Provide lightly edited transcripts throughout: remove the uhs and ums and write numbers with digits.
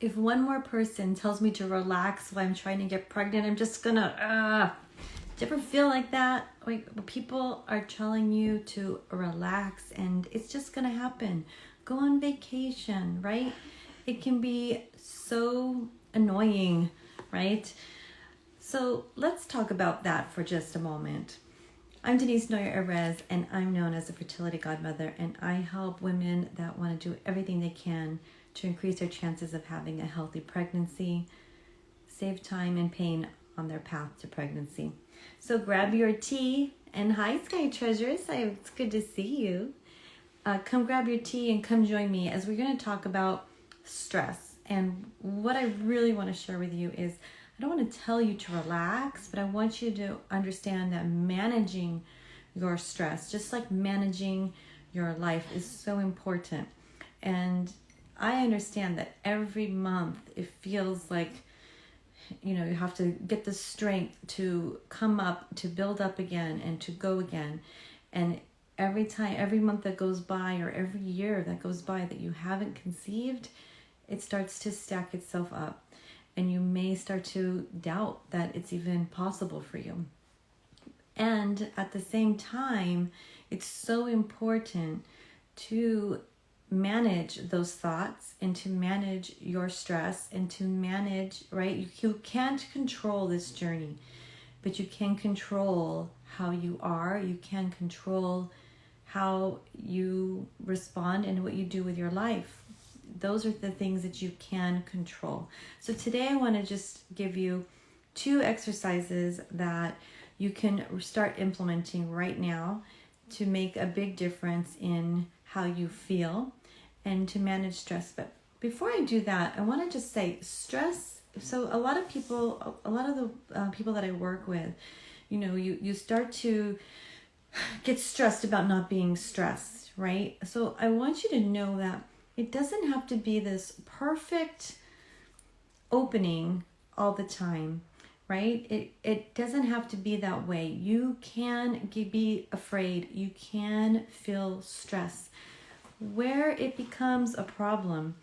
if one more person tells me to relax while I'm trying to get pregnant, I'm just gonna, do you ever feel like that? Like people are telling you to relax and it's just gonna happen. Go on vacation, right? It can be so annoying, right? So let's talk about that for just a moment. I'm Denise Noyer-Erez, and I'm known as the Fertility Godmother, and I help women that want to do everything they can to increase their chances of having a healthy pregnancy, save time and pain on their path to pregnancy. So grab your tea, and hi Sky Treasures, it's good to see you. Come grab your tea and come join me as we're going to talk about stress. And what I really want to share with you is, I don't want to tell you to relax, but I want you to understand that managing your stress, just like managing your life, is so important. And I understand that every month it feels like, you have to get the strength to come up, to build up again and to go again. And every month that goes by or every year that goes by that you haven't conceived, it starts to stack itself up. And you may start to doubt that it's even possible for you. And at the same time, it's so important to manage those thoughts and to manage your stress and to manage, right? You can't control this journey, but you can control how you are. You can control how you respond and what you do with your life. Those are the things that you can control. So today I want to just give you 2 exercises that you can start implementing right now to make a big difference in how you feel and to manage stress. But before I do that, I want to just say stress. So a lot of the people that I work with, you start to get stressed about not being stressed, right? So I want you to know that it doesn't have to be this perfect opening all the time, right? It doesn't have to be that way. You can be afraid. You can feel stress. Where it becomes a problem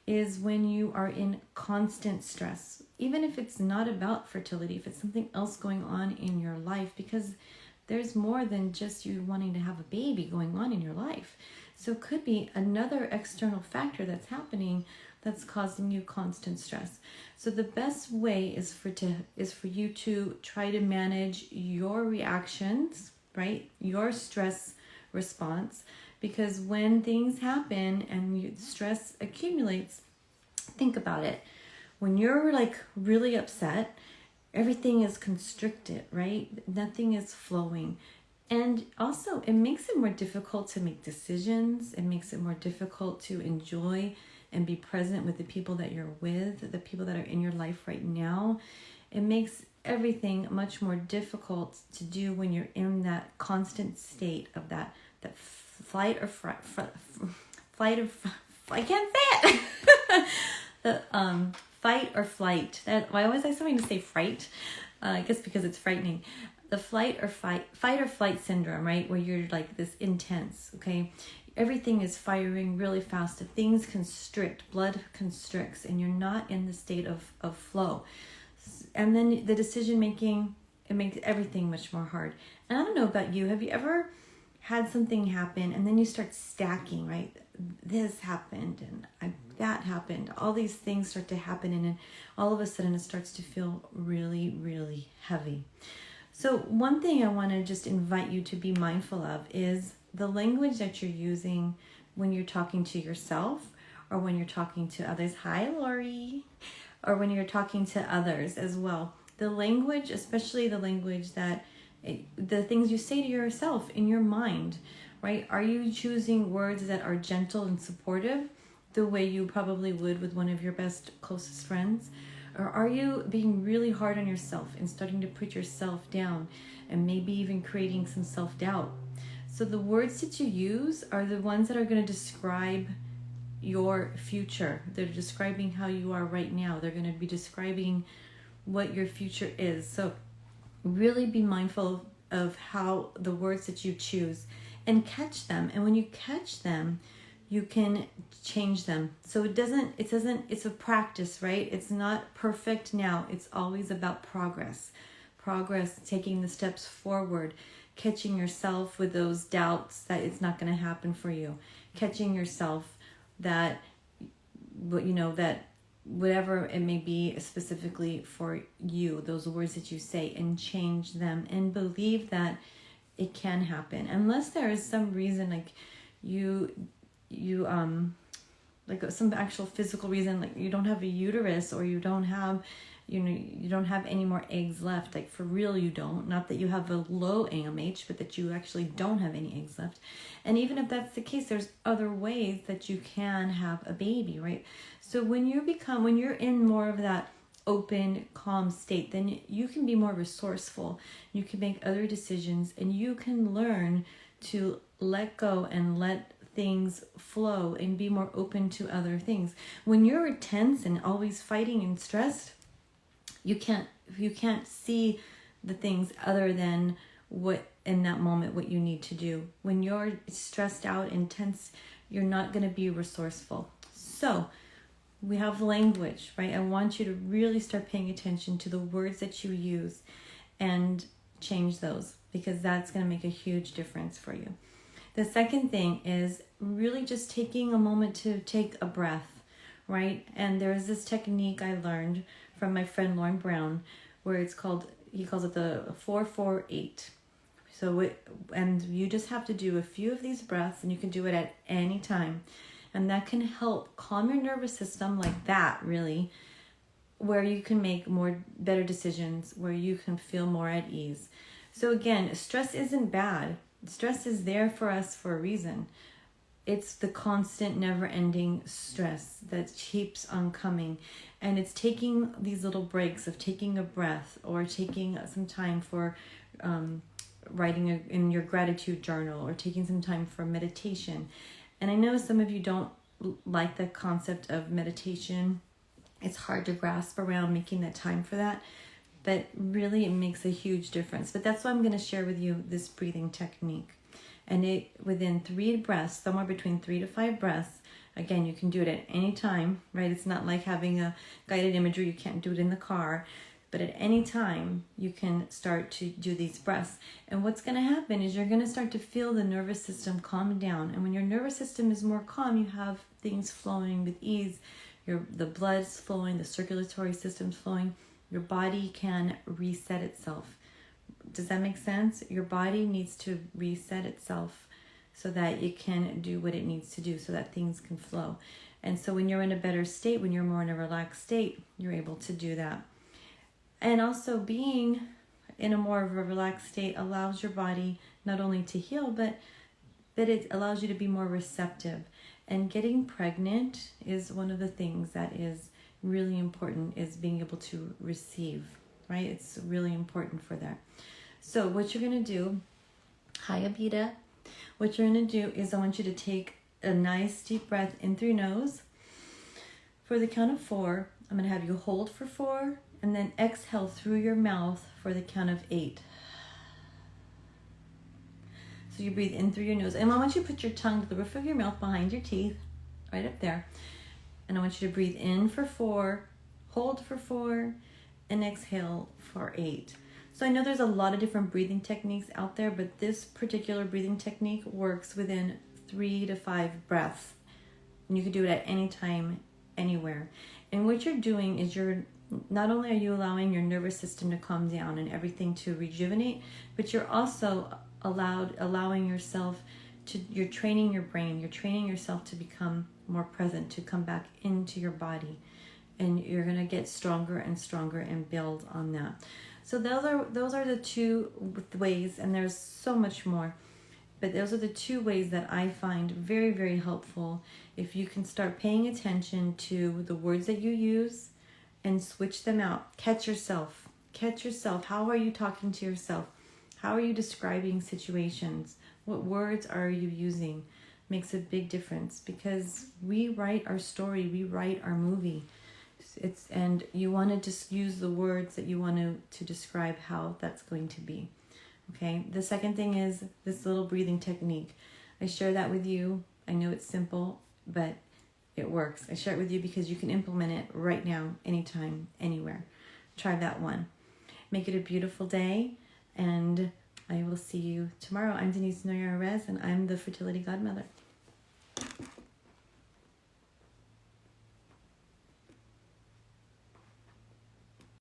is when you are in constant stress, even if it's not about fertility, if it's something else going on in your life, because there's more than just you wanting to have a baby going on in your life. So it could be another external factor that's happening that's causing you constant stress. So the best way is for you to try to manage your reactions, right? Your stress response, because when things happen and stress accumulates, think about it. When you're like really upset, everything is constricted, right? Nothing is flowing. And also, it makes it more difficult to make decisions. It makes it more difficult to enjoy and be present with the people that you're with, the people that are in your life right now. It makes everything much more difficult to do when you're in that constant state of that flight or I can't say it. The fight or flight. Why was I starting to say fright? I guess because it's frightening. The fight or flight syndrome, right? Where you're like this intense, okay? Everything is firing really fast. If things constrict, blood constricts, and you're not in the state of flow. And then the decision making, it makes everything much more hard. And I don't know about you, have you ever had something happen and then you start stacking, right? This happened and that happened. All these things start to happen, and then all of a sudden it starts to feel really, really heavy. So one thing I want to just invite you to be mindful of is the language that you're using when you're talking to yourself or when you're talking to others. Hi, Lori. Or when you're talking to others as well. The language, especially the language the things you say to yourself in your mind, right? Are you choosing words that are gentle and supportive the way you probably would with one of your best, closest friends? Or are you being really hard on yourself and starting to put yourself down and maybe even creating some self-doubt? So the words that you use are the ones that are going to describe your future. They're describing how you are right now. They're going to be describing what your future is. So really be mindful of how the words that you choose and catch them. And when you catch them, you can change them. So it's a practice, right? It's not perfect now. It's always about progress. Progress, taking the steps forward, catching yourself with those doubts that it's not going to happen for you, catching yourself that, that whatever it may be specifically for you, those words that you say, and change them and believe that it can happen. Unless there is some reason, like you like some actual physical reason, like you don't have a uterus, or you don't have any more eggs left, like for real you don't, not that you have a low AMH, but that you actually don't have any eggs left. And even if that's the case, there's other ways that you can have a baby, right? So when you're in more of that open, calm state, then you can be more resourceful, you can make other decisions, and you can learn to let go and let things flow and be more open to other things. When you're tense and always fighting and stressed, you can't see the things other than what in that moment what you need to do. When you're stressed out and tense, you're not going to be resourceful. So we have language, right? I want you to really start paying attention to the words that you use and change those, because that's going to make a huge difference for you. The second thing is really just taking a moment to take a breath, right? And there's this technique I learned from my friend Lauren Brown, where he calls it the 4-4-8. And you just have to do a few of these breaths, and you can do it at any time. And that can help calm your nervous system, like that, really, where you can make better decisions, where you can feel more at ease. So again, stress isn't bad. Stress is there for us for a reason. It's the constant, never-ending stress that keeps on coming. And it's taking these little breaks of taking a breath, or taking some time for writing in your gratitude journal, or taking some time for meditation. And I know some of you don't like the concept of meditation. It's hard to grasp around making that time for that. But really, it makes a huge difference. But that's why I'm going to share with you this breathing technique. And within 3 breaths, somewhere between 3 to 5 breaths, again, you can do it at any time, right? It's not like having a guided imagery. You can't do it in the car. But at any time, you can start to do these breaths. And what's going to happen is you're going to start to feel the nervous system calm down. And when your nervous system is more calm, you have things flowing with ease. The blood's flowing, the circulatory system's flowing. Your body can reset itself. Does that make sense? Your body needs to reset itself so that it can do what it needs to do, so that things can flow. And so when you're in a better state, when you're more in a relaxed state, you're able to do that. And also being in a more of a relaxed state allows your body not only to heal, but it allows you to be more receptive. And getting pregnant is one of the things that is really important, is being able to receive, right? It's really important for that. So what you're going to do, hi Abida, what you're going to do is I want you to take a nice deep breath in through your nose. For the count of 4, I'm going to have you hold for 4, and then exhale through your mouth for the count of 8. So you breathe in through your nose. And I want you to put your tongue to the roof of your mouth behind your teeth, right up there. And I want you to breathe in for 4, hold for 4, and exhale for 8. So I know there's a lot of different breathing techniques out there, but this particular breathing technique works within 3 to 5 breaths. And you can do it at any time, anywhere. And what you're doing is not only are you allowing your nervous system to calm down and everything to rejuvenate, but you're also allowing yourself you're training your brain, you're training yourself to become more present, to come back into your body. And you're going to get stronger and stronger and build on that. So those are the 2 ways, and there's so much more. But those are the 2 ways that I find very, very helpful. If you can start paying attention to the words that you use and switch them out. Catch yourself. How are you talking to yourself? How are you describing situations? What words are you using? Makes a big difference, because we write our story, we write our movie. And you want to just use the words that you want to describe how that's going to be. Okay. The second thing is this little breathing technique. I share that with you. I know it's simple. but it works. I share it with you because you can implement it right now, anytime, anywhere. Try that one. Make it a beautiful day, and I will see you tomorrow. I'm Denise Noyer-Erez, and I'm the Fertility Godmother.